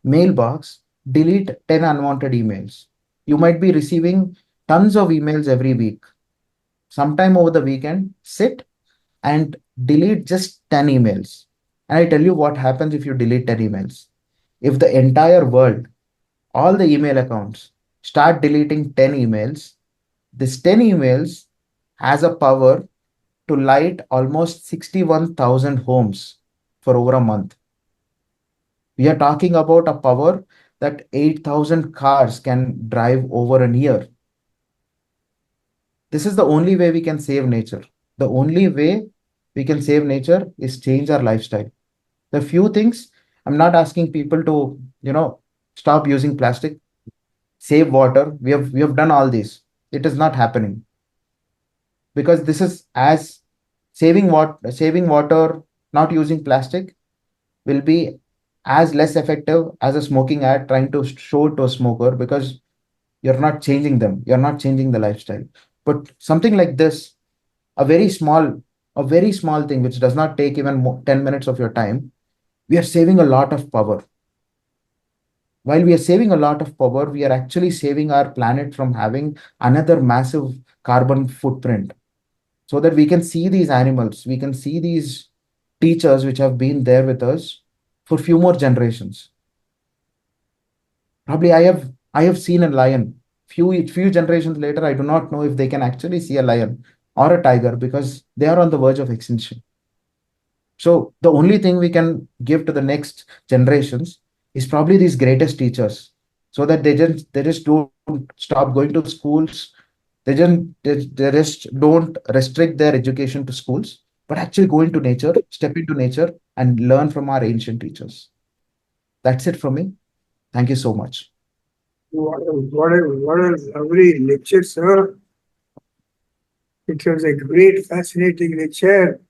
mailbox. Delete 10 unwanted emails. You might be receiving tons of emails every week. Sometime over the weekend, sit and delete just 10 emails. And I tell you what happens if you delete 10 emails. If the entire world, all the email accounts, start deleting 10 emails, this 10 emails has a power to light almost 61,000 homes for over a month. We are talking about a power that 8,000 cars can drive over a year. This is the only way we can save nature. The only way we can save nature is change our lifestyle. The few things, I'm not asking people to, stop using plastic, save water. We have done all this. It is not happening because this is as saving water, not using plastic will be as less effective as a smoking ad trying to show to a smoker, because You're not changing them. You're not changing the lifestyle. But something like this, a very small, a very small thing which does not take even 10 minutes of your time, we are saving a lot of power. While we are saving a lot of power, we are actually saving our planet from having another massive carbon footprint, so that we can see these animals, we can see these teachers which have been there with us for few more generations. Probably I have seen a lion. Few generations later, I do not know if they can actually see a lion or a tiger because they are on the verge of extinction. So the only thing we can give to the next generations is probably these greatest teachers, so that they just don't stop going to schools. They just don't restrict their education to schools, but actually go into nature, step into nature, and learn from our ancient teachers. That's it from me. Thank you so much. What a lovely lecture, sir. It was a great, fascinating lecture.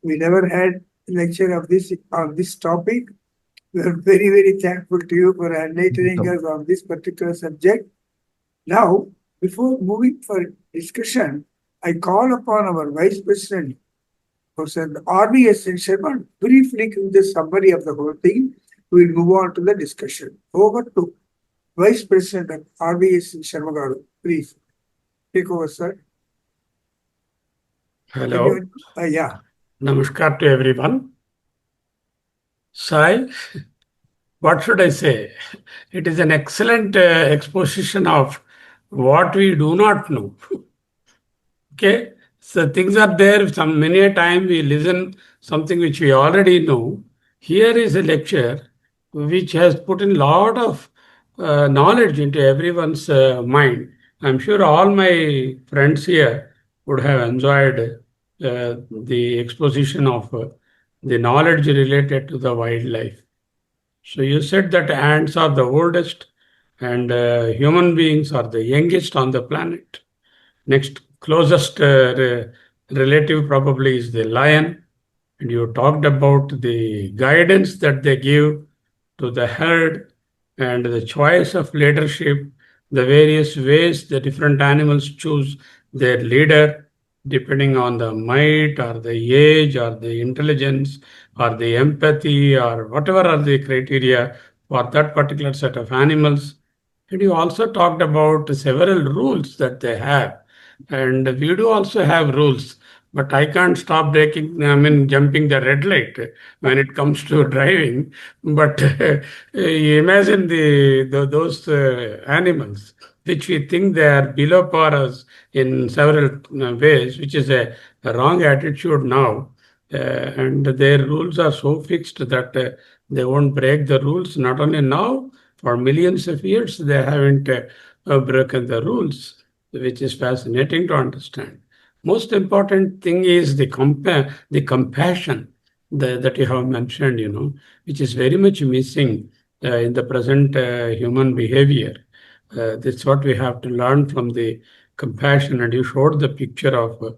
We never had a lecture of this on this topic. We are very, very thankful to you for enlightening us on this particular subject. Now, before moving for discussion, I call upon our Vice President, Professor RBS Sharma, briefly give the summary of the whole thing. We will move on to the discussion. Over to Vice President RBS Sharma Garu. Please take over, sir. Hello. Yeah. Namaskar to everyone. Sai, what should I say? It is an excellent exposition of what we do not know. Okay, so things are there. Many a time we listen something which we already know. Here is a lecture which has put in lot of knowledge into everyone's mind. I'm sure all my friends here would have enjoyed the exposition of the knowledge related to the wildlife. So you said that ants are the oldest and human beings are the youngest on the planet. Next closest relative probably is the lion. And you talked about the guidance that they give to the herd and the choice of leadership, the various ways the different animals choose their leader depending on the might or the age or the intelligence or the empathy or whatever are the criteria for that particular set of animals. And you also talked about several rules that they have. And we do also have rules, but I can't stop jumping the red light when it comes to driving. But imagine those animals, which we think they are below par us in several ways, which is a wrong attitude now. And their rules are so fixed that they won't break the rules. Not only now, for millions of years, they haven't broken the rules, which is fascinating to understand. Most important thing is the compassion that you have mentioned, which is very much missing in the present human behavior. That's what we have to learn from the compassion. And you showed the picture of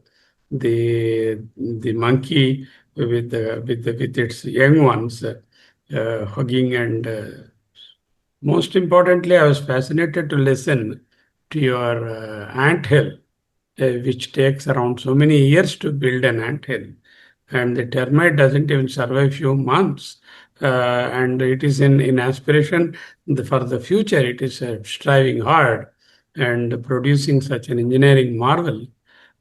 the monkey with its young ones hugging and most importantly, I was fascinated to listen to your ant hill, which takes around so many years to build an ant hill. And the termite doesn't even survive few months. And it is in aspiration for the future. It is striving hard and producing such an engineering marvel.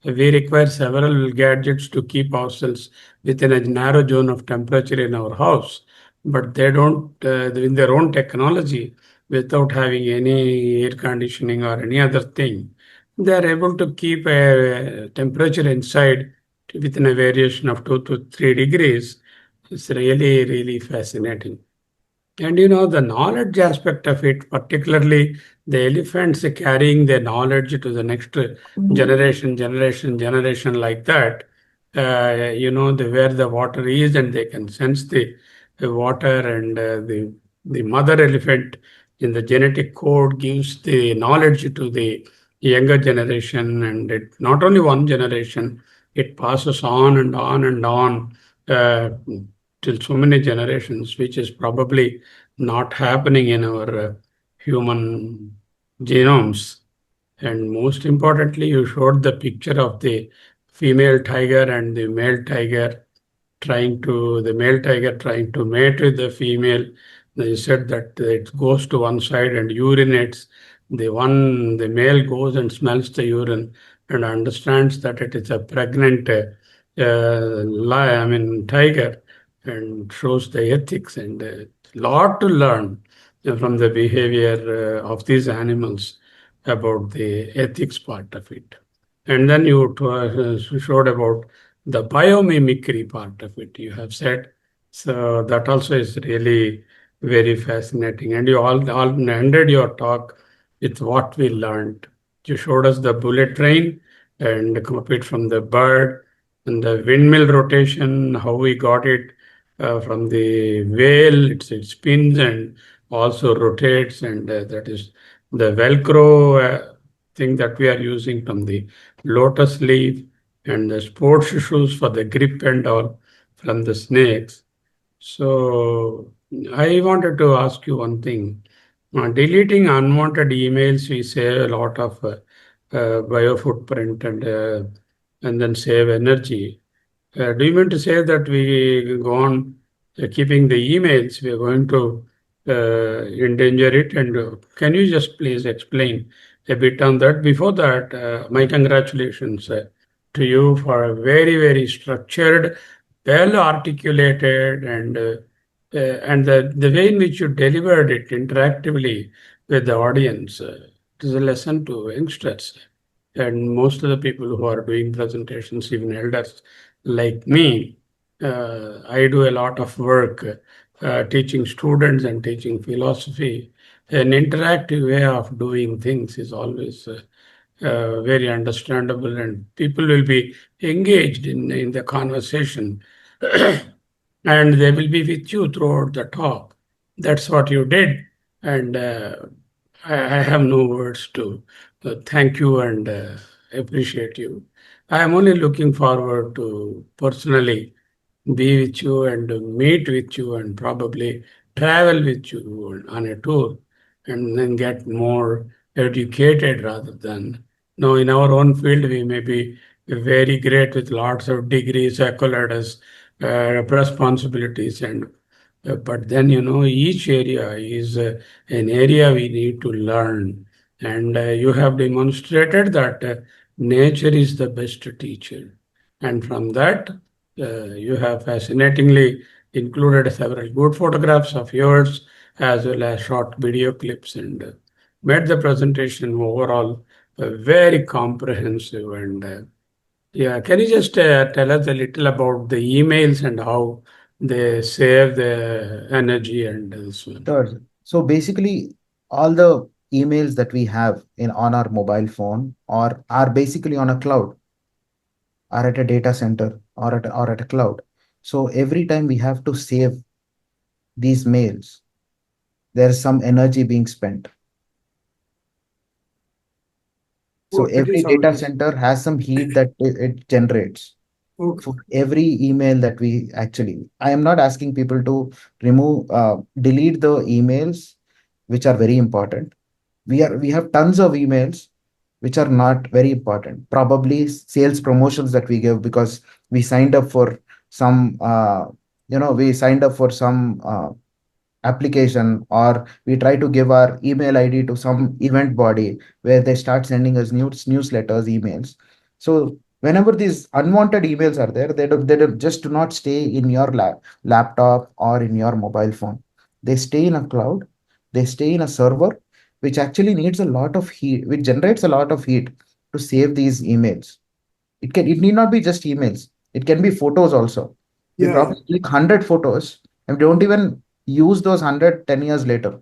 We require several gadgets to keep ourselves within a narrow zone of temperature in our house, but they don't, in their own technology, without having any air conditioning or any other thing, they are able to keep a temperature inside within a variation of 2 to 3 degrees. It's really, really fascinating. And the knowledge aspect of it, particularly the elephants carrying their knowledge to the next generation like that. Where the water is, and they can sense the water, and the mother elephant in the genetic code gives the knowledge to the younger generation, and it not only one generation, it passes on and on and on till so many generations, which is probably not happening in our human genomes. And most importantly, you showed the picture of the female tiger and the male tiger the male tiger trying to mate with the female. You said that it goes to one side and urinates. The male goes and smells the urine and understands that it is a pregnant tiger, and shows the ethics and a lot to learn from the behavior of these animals about the ethics part of it. And then you showed about the biomimicry part of it, you have said. So that also is really very fascinating. And you all ended your talk with what we learned. You showed us the bullet train and copied from the bird, and the windmill rotation, how we got it from the whale. It spins and also rotates, and that is the Velcro thing that we are using from the lotus leaf, and the sports shoes for the grip and all from the snakes. So I wanted to ask you one thing. Deleting unwanted emails, we save a lot of bio footprint and then save energy. Do you mean to say that we go on keeping the emails, we are going to endanger it? And can you just please explain a bit on that? Before that, my congratulations to you for a very, very structured, well articulated, and the way in which you delivered it interactively with the audience. It is a lesson to youngsters and most of the people who are doing presentations, even elders like me. I do a lot of work teaching students and teaching philosophy. An interactive way of doing things is always very understandable, and people will be engaged in the conversation and they will be with you throughout the talk. That's what you did. And I have no words to thank you and appreciate you. I am only looking forward to personally be with you and meet with you and probably travel with you on a tour and then get more educated rather than. Now, in our own field, we may be very great with lots of degrees, accolades, responsibilities, and but then each area is an area we need to learn, and you have demonstrated that nature is the best teacher, and from that you have fascinatingly included several good photographs of yours as well as short video clips, and made the presentation overall very comprehensive. And yeah, can you just tell us a little about the emails and how they save the energy and so on? Sure. So basically, all the emails that we have in on our mobile phone or are basically on a cloud, are at a data center or at a cloud. So every time we have to save these mails, there's some energy being spent. So Oh, that every is how it data is. center has some heat that it generates. Okay. For every email that I am not asking people to delete the emails which are very important. We have tons of emails which are not very important. Probably sales promotions that we give because we signed up for some, we signed up for some application, or we try to give our email ID to some event body where they start sending us newsletters, emails. So whenever these unwanted emails are there, just do not stay in your laptop or in your mobile phone. They stay in a cloud, they stay in a server, which actually needs a lot of heat, which generates a lot of heat to save these emails. It need not be just emails. It can be photos also. We Yeah, probably click 100 photos and don't even use those 100 10 years later.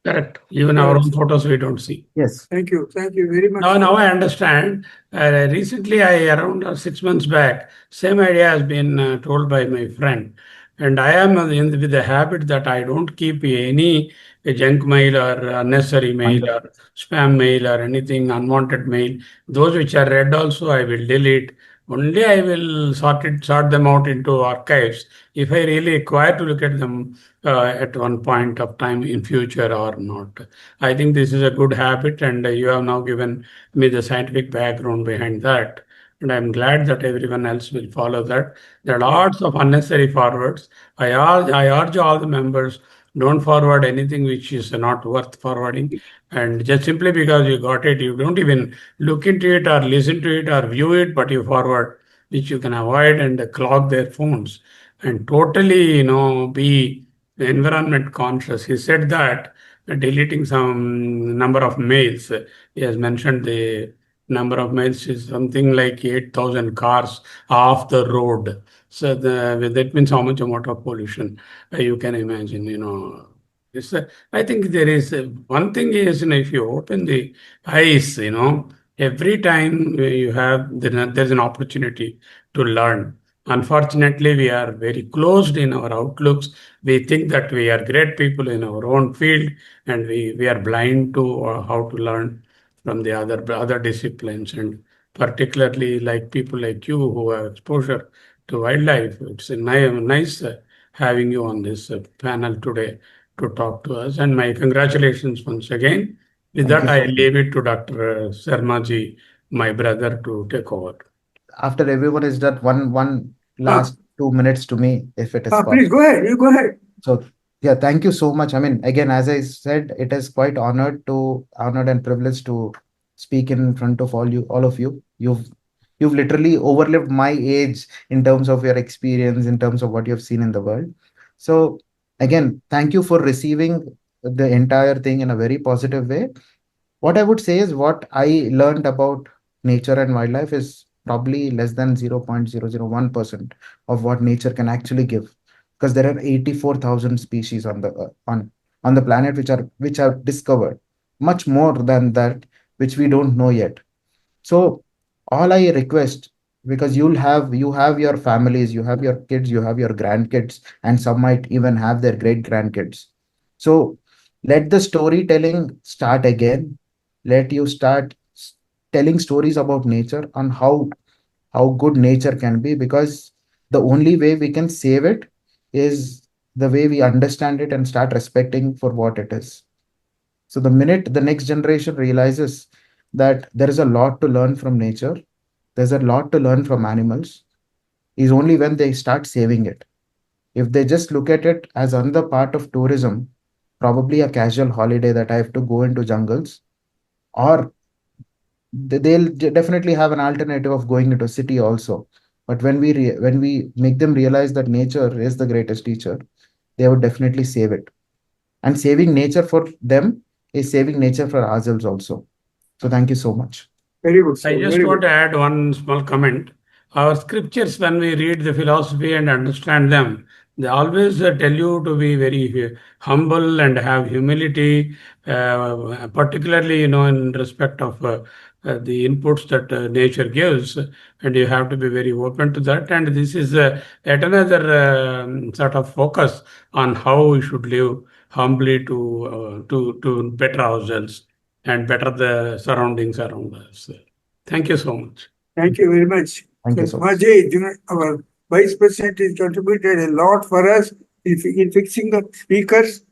Correct. Even our own yes. photos we don't see. Yes. Thank you. Thank you very much. Now I understand. Recently, around 6 months back, same idea has been told by my friend, and I am with the habit that I don't keep any junk mail or unnecessary mail or spam mail or anything unwanted mail. Those which are read also I will delete. Only I will sort them out into archives if I really require to look at them at one point of time in future or not. I think this is a good habit, and you have now given me the scientific background behind that. And I'm glad that everyone else will follow that. There are lots of unnecessary forwards. I urge all the members, don't forward anything which is not worth forwarding. And just simply because you got it, you don't even look into it or listen to it or view it, but you forward, which you can avoid and clog their phones and totally, be environment conscious. He said that deleting some number of mails, he has mentioned the number of mails is something like 8,000 cars off the road. So that means how much amount of pollution you can imagine. I think there is one thing is, if you open the eyes, every time you have, there's an opportunity to learn. Unfortunately, we are very closed in our outlooks. We think that we are great people in our own field, and we are blind to how to learn from the other disciplines, and particularly like people like you who have exposure to wildlife. It's a nice having you on this panel today to talk to us. And my congratulations once again. With Thank that, you I so much. leave it to Dr. Sarmaji, my brother, to take over. After everyone is done, one Ah, last 2 minutes to me, if it is please possible. go ahead. You go ahead. So yeah, thank you so much. I mean, again, as I said, it is quite honored and privileged to speak in front of all of you. You've literally overlived my age in terms of your experience, in terms of what you've seen in the world. So again, thank you for receiving the entire thing in a very positive way. What I would say is what I learned about nature and wildlife is probably less than 0.001% of what nature can actually give, because there are 84,000 species on the planet which are discovered, much more than that which we don't know yet. So all I request, because you have your families, you have your kids, you have your grandkids, and some might even have their great grandkids. So let the storytelling start again. Let you start telling stories about nature on how good nature can be, because the only way we can save it is the way we understand it and start respecting for what it is. So the minute the next generation realizes that there is a lot to learn from nature, there's a lot to learn from animals, is only when they start saving it. If they just look at it as another part of tourism, probably a casual holiday that I have to go into jungles, or they'll definitely have an alternative of going into a city also. But when we make them realize that nature is the greatest teacher, they would definitely save it. And saving nature for them is saving nature for ourselves also. So thank you so much. Very good, I sir. just Very want good. to add one small comment. Our scriptures, when we read the philosophy and understand them, they always tell you to be very humble and have humility, particularly in respect of the inputs that nature gives, and you have to be very open to that. And this is yet another sort of focus on how we should live humbly to better ourselves and better the surroundings around us. Thank you so much. Thank you very much. Thank So, you so much. Majay, our Vice President has contributed a lot for us in fixing the speakers